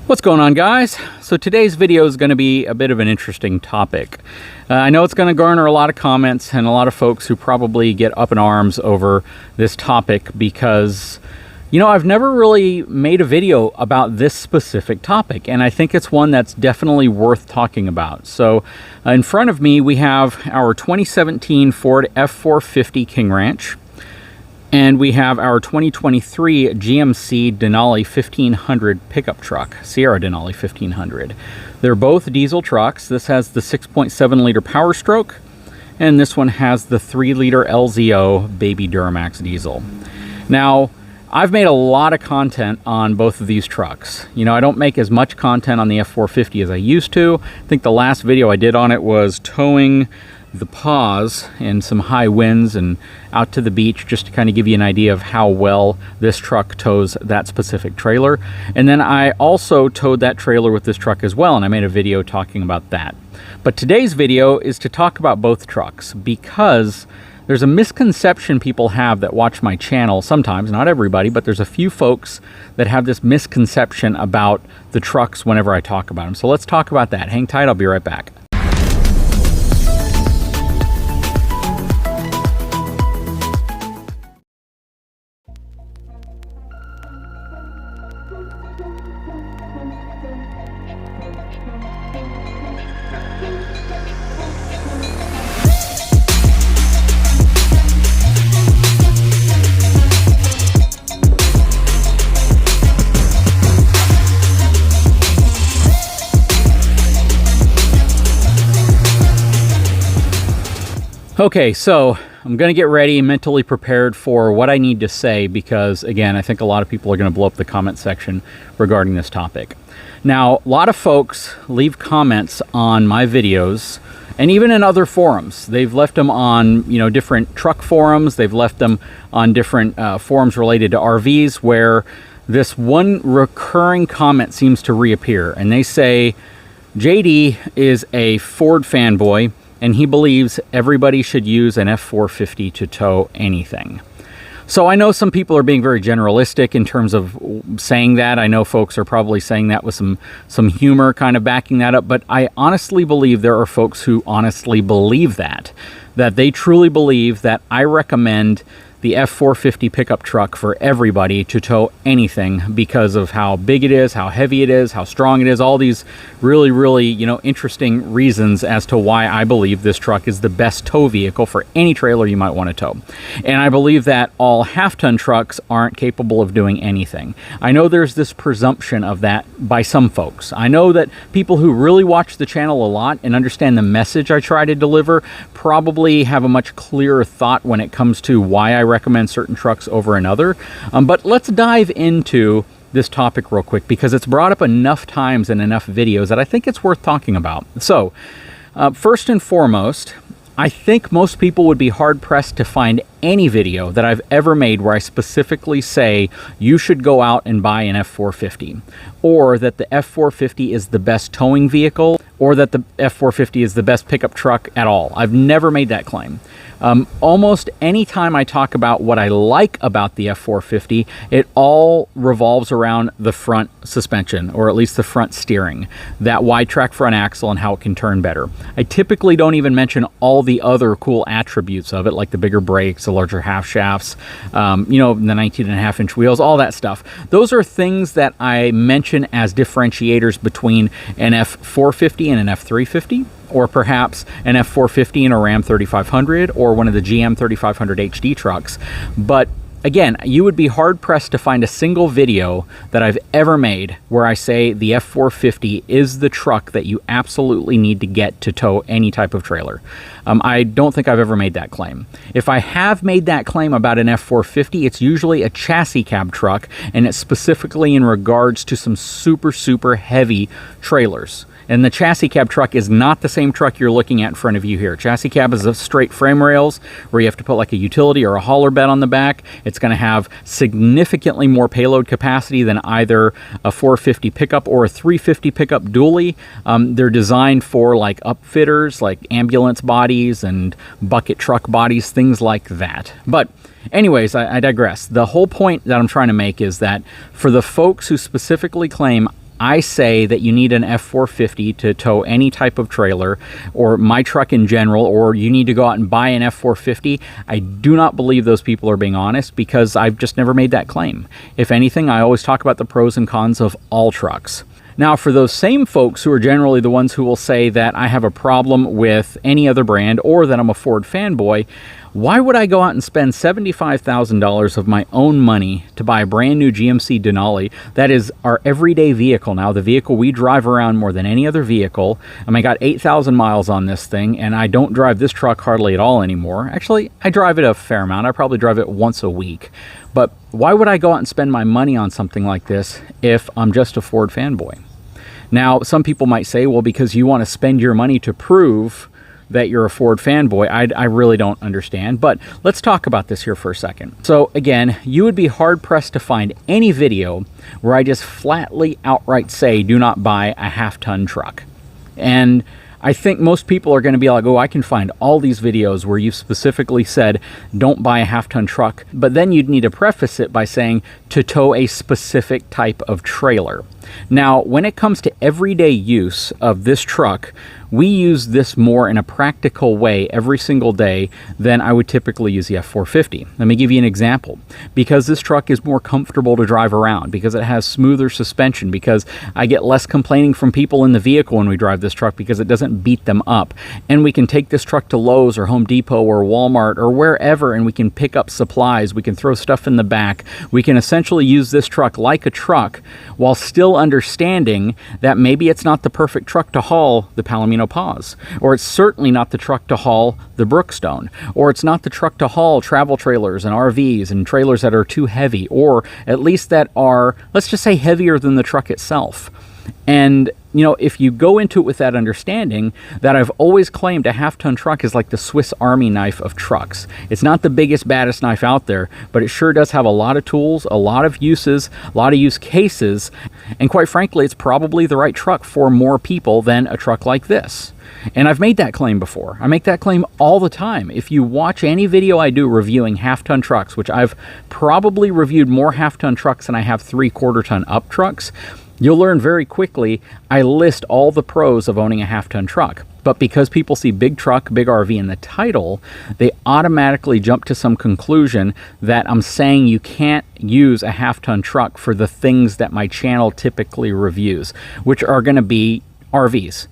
What's going on, guys? So today's video is going to be a bit of an interesting topic. I know it's going to garner a lot of comments and a lot of folks who probably get up in arms over this topic because, you know, I've never really made a video about this specific topic, and I think it's one that's definitely worth talking about. So in front of me, we have our 2017 Ford F450 King Ranch. And we have our 2023 GMC Denali 1500 pickup truck, Sierra Denali 1500. They're both diesel trucks. This has the 6.7 liter Power Stroke, and this one has the 3 liter LZO Baby Duramax diesel. Now, I've made a lot of content on both of these trucks. You know, I don't make as much content on the F450 as I used to. I think the last video I did on it was towing the pause in some high winds and out to the beach, just to kind of give you an idea of how well this truck tows that specific trailer. And then I also towed that trailer with this truck as well, and I made a video talking about that. But today's video is to talk about both trucks because there's a misconception people have that watch my channel sometimes, not everybody, but there's a few folks that have this misconception about the trucks whenever I talk about them. So let's talk about that. Hang tight, I'll be right back. Okay, so I'm going to get ready, mentally prepared for what I need to say because, again, I think a lot of people are going to blow up the comment section regarding this topic. Now, a lot of folks leave comments on my videos and even in other forums. They've left them on, you know, different truck forums. They've left them on different forums related to RVs where this one recurring comment seems to reappear. And they say, JD is a Ford fanboy, and he believes everybody should use an F450 to tow anything. So I know some people are being very generalistic in terms of saying that. I know folks are probably saying that with some humor kind of backing that up, but I honestly believe there are folks who honestly believe that they truly believe that I recommend the F450 pickup truck for everybody to tow anything because of how big it is, how heavy it is, how strong it is, all these really, really, you know, interesting reasons as to why I believe this truck is the best tow vehicle for any trailer you might want to tow. And I believe that all half-ton trucks aren't capable of doing anything. I know there's this presumption of that by some folks. I know that people who really watch the channel a lot and understand the message I try to deliver probably have a much clearer thought when it comes to why I recommend certain trucks over another. But let's dive into this topic real quick because it's brought up enough times in enough videos that I think it's worth talking about. So first and foremost, I think most people would be hard-pressed to find any video that I've ever made where I specifically say you should go out and buy an F450, or that the F450 is the best towing vehicle, or that the F450 is the best pickup truck at all. I've never made that claim. Almost any time I talk about what I like about the F450, it all revolves around the front suspension, or at least the front steering, that wide track front axle and how it can turn better. I typically don't even mention all the other cool attributes of it, like the bigger brakes, the larger half shafts, you know, the 19.5-inch wheels, all that stuff. Those are things that I mention as differentiators between an F450 and an F350. Or perhaps an F450 and a Ram 3500 or one of the GM 3500 HD trucks. But again, you would be hard-pressed to find a single video that I've ever made where I say the F450 is the truck that you absolutely need to get to tow any type of trailer. I don't think I've ever made that claim. If I have made that claim about an F450, it's usually a chassis cab truck, and it's specifically in regards to some super, super heavy trailers. And the chassis cab truck is not the same truck you're looking at in front of you here. Chassis cab is a straight frame rails where you have to put like a utility or a hauler bed on the back. It's going to have significantly more payload capacity than either a 450 pickup or a 350 pickup dually. They're designed for like upfitters, like ambulance bodies and bucket truck bodies, things like that. But anyways, I digress. The whole point that I'm trying to make is that for the folks who specifically claim I say that you need an F450 to tow any type of trailer, or my truck in general, or you need to go out and buy an F450, I do not believe those people are being honest, because I've just never made that claim. If anything, I always talk about the pros and cons of all trucks. Now, for those same folks who are generally the ones who will say that I have a problem with any other brand or that I'm a Ford fanboy, why would I go out and spend $75,000 of my own money to buy a brand new GMC Denali? That is our everyday vehicle now, the vehicle we drive around more than any other vehicle. I got 8,000 miles on this thing, and I don't drive this truck hardly at all anymore. Actually, I drive it a fair amount. I probably drive it once a week. But why would I go out and spend my money on something like this if I'm just a Ford fanboy? Now, some people might say, well, because you want to spend your money to prove that you're a Ford fanboy. I really don't understand, but let's talk about this here for a second. So again, you would be hard-pressed to find any video where I just flatly outright say, do not buy a half-ton truck. And I think most people are going to be like, oh, I can find all these videos where you've specifically said, don't buy a half-ton truck. But then you'd need to preface it by saying, to tow a specific type of trailer. Now, when it comes to everyday use of this truck, we use this more in a practical way every single day than I would typically use the F450. Let me give you an example. Because this truck is more comfortable to drive around, because it has smoother suspension, because I get less complaining from people in the vehicle when we drive this truck because it doesn't beat them up. And we can take this truck to Lowe's or Home Depot or Walmart or wherever, and we can pick up supplies. We can throw stuff in the back. We can essentially use this truck like a truck while still understanding that maybe it's not the perfect truck to haul the Palomino Paz, or it's certainly not the truck to haul the Brookstone, or it's not the truck to haul travel trailers and RVs and trailers that are too heavy, or at least that are, let's just say, heavier than the truck itself. And, you know, if you go into it with that understanding that I've always claimed a half-ton truck is like the Swiss Army knife of trucks. It's not the biggest, baddest knife out there, but it sure does have a lot of tools, a lot of uses, a lot of use cases, and quite frankly, it's probably the right truck for more people than a truck like this. And I've made that claim before. I make that claim all the time. If you watch any video I do reviewing half-ton trucks, which I've probably reviewed more half-ton trucks than I have 3/4-ton up trucks, you'll learn very quickly I list all the pros of owning a half-ton truck. But because people see Big Truck, Big RV in the title, they automatically jump to some conclusion that I'm saying you can't use a half-ton truck for the things that my channel typically reviews, which are going to be RVs.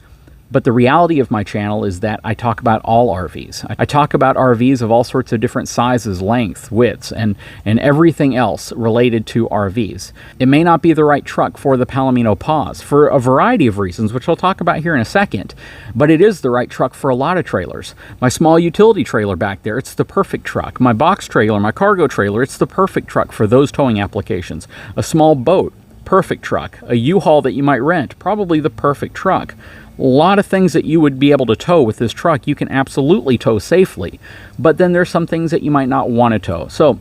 But the reality of my channel is that I talk about all RVs. I talk about RVs of all sorts of different sizes, length, widths, and everything else related to RVs. It may not be the right truck for the Palomino Paz for a variety of reasons, which I'll talk about here in a second, but it is the right truck for a lot of trailers. My small utility trailer back there, it's the perfect truck. My box trailer, my cargo trailer, it's the perfect truck for those towing applications. A small boat, perfect truck. A U-Haul that you might rent, probably the perfect truck. A lot of things that you would be able to tow with this truck, you can absolutely tow safely. But then there's some things that you might not want to tow. So,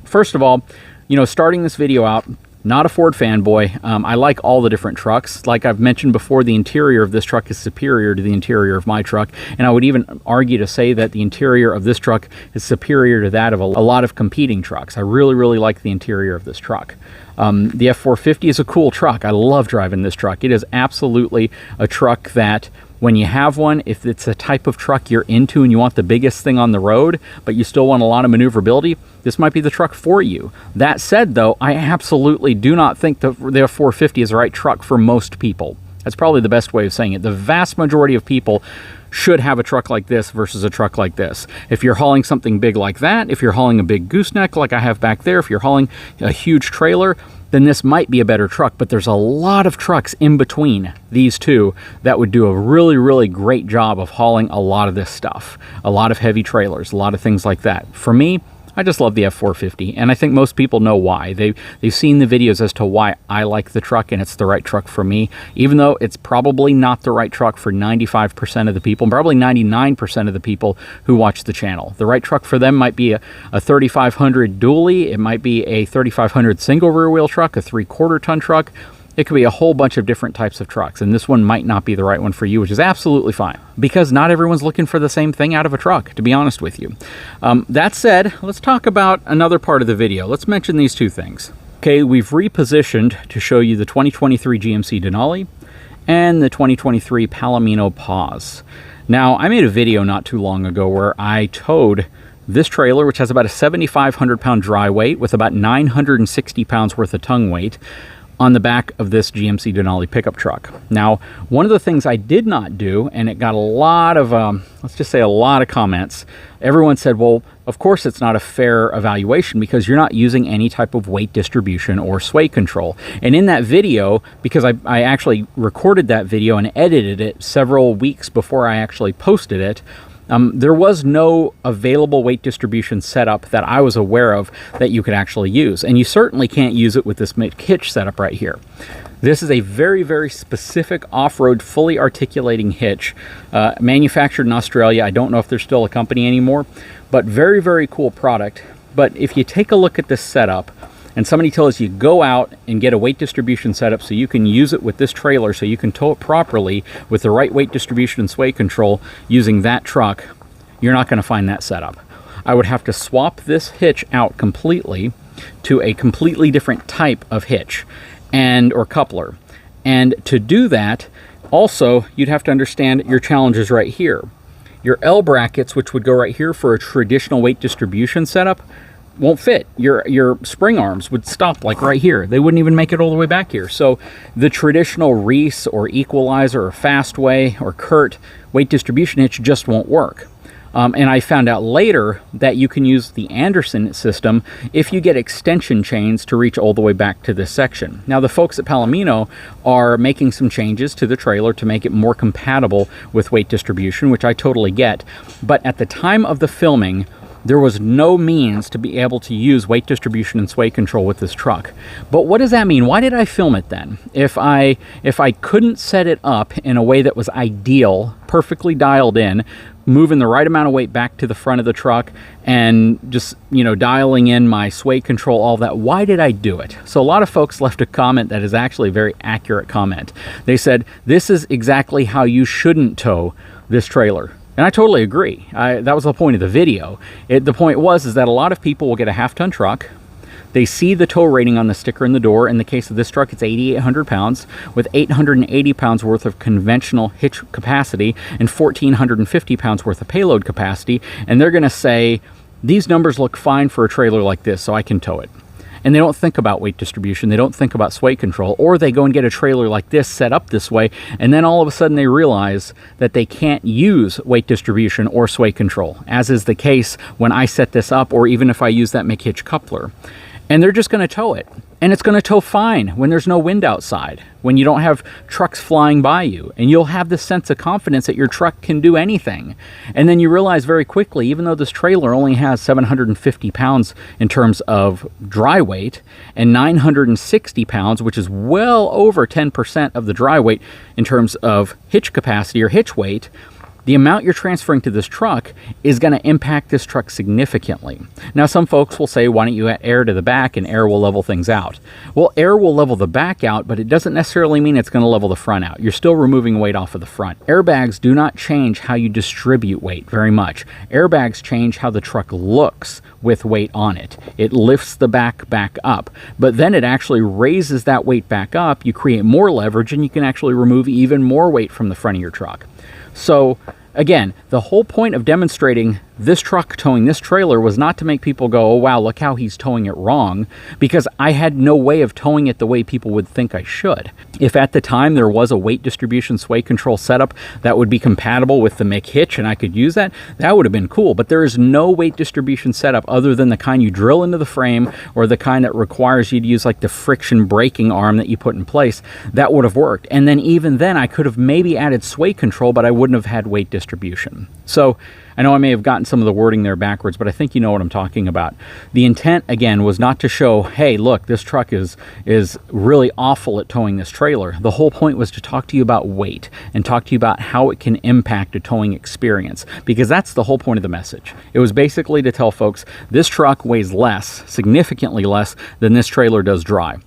first of all, you know, starting this video out, not a Ford fanboy. I like all the different trucks. Like I've mentioned before, the interior of this truck is superior to the interior of my truck. And I would even argue to say that the interior of this truck is superior to that of a lot of competing trucks. I really, really like the interior of this truck. The F450 is a cool truck. I love driving this truck. It is absolutely a truck that when you have one, if it's a type of truck you're into and you want the biggest thing on the road, but you still want a lot of maneuverability, this might be the truck for you. That said, though, I absolutely do not think the F450 is the right truck for most people. That's probably the best way of saying it. The vast majority of people should have a truck like this versus a truck like this. If you're hauling something big like that, if you're hauling a big gooseneck like I have back there, if you're hauling a huge trailer, then this might be a better truck. But there's a lot of trucks in between these two that would do a really, really great job of hauling a lot of this stuff. A lot of heavy trailers, a lot of things like that. For me, I just love the F450, and I think most people know why. They've seen the videos as to why I like the truck, and it's the right truck for me, even though it's probably not the right truck for 95% of the people, probably 99% of the people who watch the channel. The right truck for them might be a 3500 dually, it might be a 3500 single rear wheel truck, a 3/4-ton truck. It could be a whole bunch of different types of trucks, and this one might not be the right one for you, which is absolutely fine, because not everyone's looking for the same thing out of a truck, to be honest with you. That said, let's talk about another part of the video. Let's mention these two things. Okay, we've repositioned to show you the 2023 GMC Denali and the 2023 Palomino Paz. Now, I made a video not too long ago where I towed this trailer, which has about a 7,500 pound dry weight with about 960 pounds worth of tongue weight, on the back of this GMC Denali pickup truck. Now, one of the things I did not do, and it got a lot of, let's just say a lot of comments, everyone said, well, of course it's not a fair evaluation because you're not using any type of weight distribution or sway control. And in that video, because I actually recorded that video and edited it several weeks before I actually posted it, there was no available weight distribution setup that I was aware of that you could actually use. And you certainly can't use it with this hitch setup right here. This is a very, very specific off-road, fully articulating hitch, manufactured in Australia. I don't know if there's still a company anymore, but very, very cool product. But if you take a look at this setup, and somebody tells you go out and get a weight distribution setup so you can use it with this trailer, so you can tow it properly with the right weight distribution and sway control using that truck, you're not going to find that setup. I would have to swap this hitch out completely to a completely different type of hitch or coupler. And to do that, also, you'd have to understand your challenges right here. Your L brackets, which would go right here for a traditional weight distribution setup, won't fit. Your spring arms would stop like right here. They wouldn't even make it all the way back here. So the traditional Reese or Equalizer or Fastway or Kurt weight distribution hitch just won't work. And I found out later that you can use the Anderson system if you get extension chains to reach all the way back to this section. Now, the folks at Palomino are making some changes to the trailer to make it more compatible with weight distribution, which I totally get. But at the time of the filming, there was no means to be able to use weight distribution and sway control with this truck. But what does that mean? Why did I film it then? If I couldn't set it up in a way that was ideal, perfectly dialed in, moving the right amount of weight back to the front of the truck and just, dialing in my sway control, all that, why did I do it? So a lot of folks left a comment that is actually a very accurate comment. They said, this is exactly how you shouldn't tow this trailer. And I totally agree. That was the point of the video. The point is that a lot of people will get a half-ton truck. They see the tow rating on the sticker in the door. In the case of this truck, it's 8,800 pounds with 880 pounds worth of conventional hitch capacity and 1,450 pounds worth of payload capacity. And they're going to say, these numbers look fine for a trailer like this, so I can tow it. And they don't think about weight distribution, they don't think about sway control, or they go and get a trailer like this set up this way, and then all of a sudden they realize that they can't use weight distribution or sway control, as is the case when I set this up, or even if I use that McHitch coupler. And they're just going to tow it. And it's going to tow fine when there's no wind outside, when you don't have trucks flying by you, and you'll have this sense of confidence that your truck can do anything. And then you realize very quickly, even though this trailer only has 750 pounds in terms of dry weight and 960 pounds, which is well over 10% of the dry weight in terms of hitch capacity or hitch weight, the amount you're transferring to this truck is going to impact this truck significantly. Now, some folks will say, why don't you add air to the back and air will level things out? Well, air will level the back out, but it doesn't necessarily mean it's going to level the front out. You're still removing weight off of the front. Airbags do not change how you distribute weight very much. Airbags change how the truck looks with weight on it. It lifts the back up, but then it actually raises that weight back up. You create more leverage and you can actually remove even more weight from the front of your truck. So again, the whole point of demonstrating this truck towing this trailer was not to make people go, oh wow, look how he's towing it wrong, because I had no way of towing it the way people would think I should. If at the time there was a weight distribution sway control setup that would be compatible with the McHitch and I could use that, that would have been cool. But there is no weight distribution setup other than the kind you drill into the frame or the kind that requires you to use like the friction braking arm that you put in place. That would have worked. And then even then I could have maybe added sway control, but I wouldn't have had weight distribution. So I know I may have gotten some of the wording there backwards, but I think you know what I'm talking about. The intent, again, was not to show, hey, look, this truck is really awful at towing this trailer. The whole point was to talk to you about weight and talk to you about how it can impact a towing experience, because that's the whole point of the message. It was basically to tell folks this truck weighs less, significantly less, than this trailer does dry.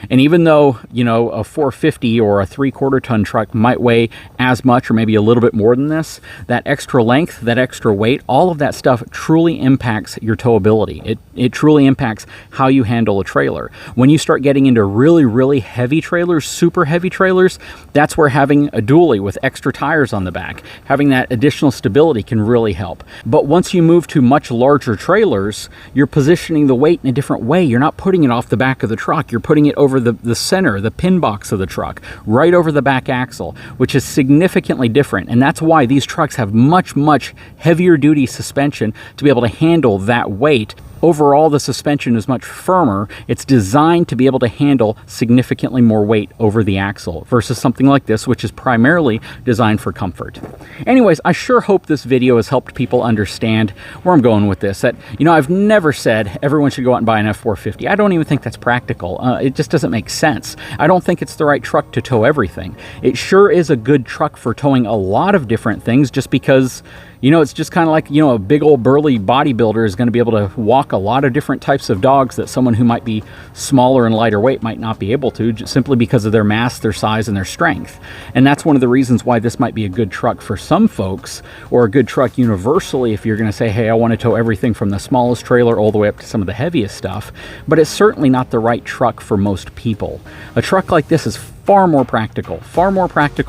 And even though, you know, a 450 or a 3/4 ton truck might weigh as much or maybe a little bit more than this, that extra length, that extra weight, all of that stuff truly impacts your towability. It truly impacts how you handle a trailer. When you start getting into really, really heavy trailers, super heavy trailers, that's where having a dually with extra tires on the back, having that additional stability can really help. But once you move to much larger trailers, you're positioning the weight in a different way. You're not putting it off the back of the truck. You're putting it over the center, the pin box of the truck, right over the back axle, which is significantly different. And that's why these trucks have much, much heavier duty suspension to be able to handle that weight. Overall, the suspension is much firmer. It's designed to be able to handle significantly more weight over the axle versus something like this, which is primarily designed for comfort. Anyways, I sure hope this video has helped people understand where I'm going with this. That, you know, I've never said everyone should go out and buy an F450. I don't even think that's practical. It just doesn't make sense. I don't think it's the right truck to tow everything. It sure is a good truck for towing a lot of different things, just because, you know, it's just kind of like, you know, a big old burly bodybuilder is going to be able to walk a lot of different types of dogs that someone who might be smaller and lighter weight might not be able to, just simply because of their mass, their size, and their strength. And that's one of the reasons why this might be a good truck for some folks, or a good truck universally if you're going to say, hey, I want to tow everything from the smallest trailer all the way up to some of the heaviest stuff. But it's certainly not the right truck for most people. A truck like this is far more practical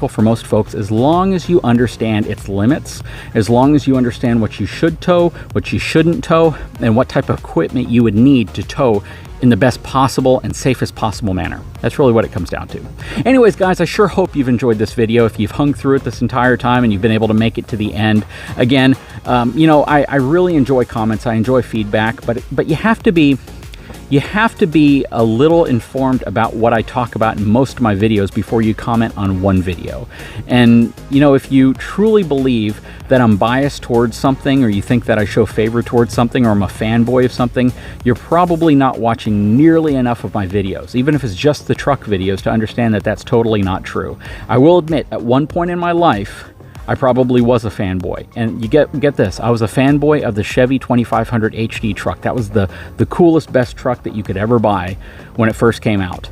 for most folks, as long as you understand its limits, as long as you understand what you should tow, what you shouldn't tow, and what type of equipment you would need to tow in the best possible and safest possible manner. That's really what it comes down to. Anyways, guys, I sure hope you've enjoyed this video. If you've hung through it this entire time and you've been able to make it to the end, again, you know, I really enjoy comments, I enjoy feedback, but you have to be a little informed about what I talk about in most of my videos before you comment on one video. And, you know, if you truly believe that I'm biased towards something, or you think that I show favor towards something, or I'm a fanboy of something, you're probably not watching nearly enough of my videos, even if it's just the truck videos, to understand that that's totally not true. I will admit, at one point in my life, I probably was a fanboy. And you get this, I was a fanboy of the Chevy 2500 HD truck. That was the coolest, best truck that you could ever buy when it first came out.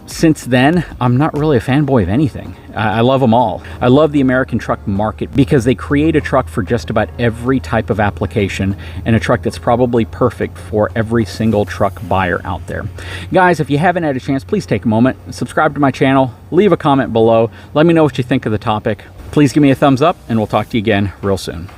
Since then, I'm not really a fanboy of anything. I love them all. I love the American truck market because they create a truck for just about every type of application, and a truck that's probably perfect for every single truck buyer out there. Guys, if you haven't had a chance, please take a moment, subscribe to my channel, leave a comment below, let me know what you think of the topic. Please give me a thumbs up, and we'll talk to you again real soon.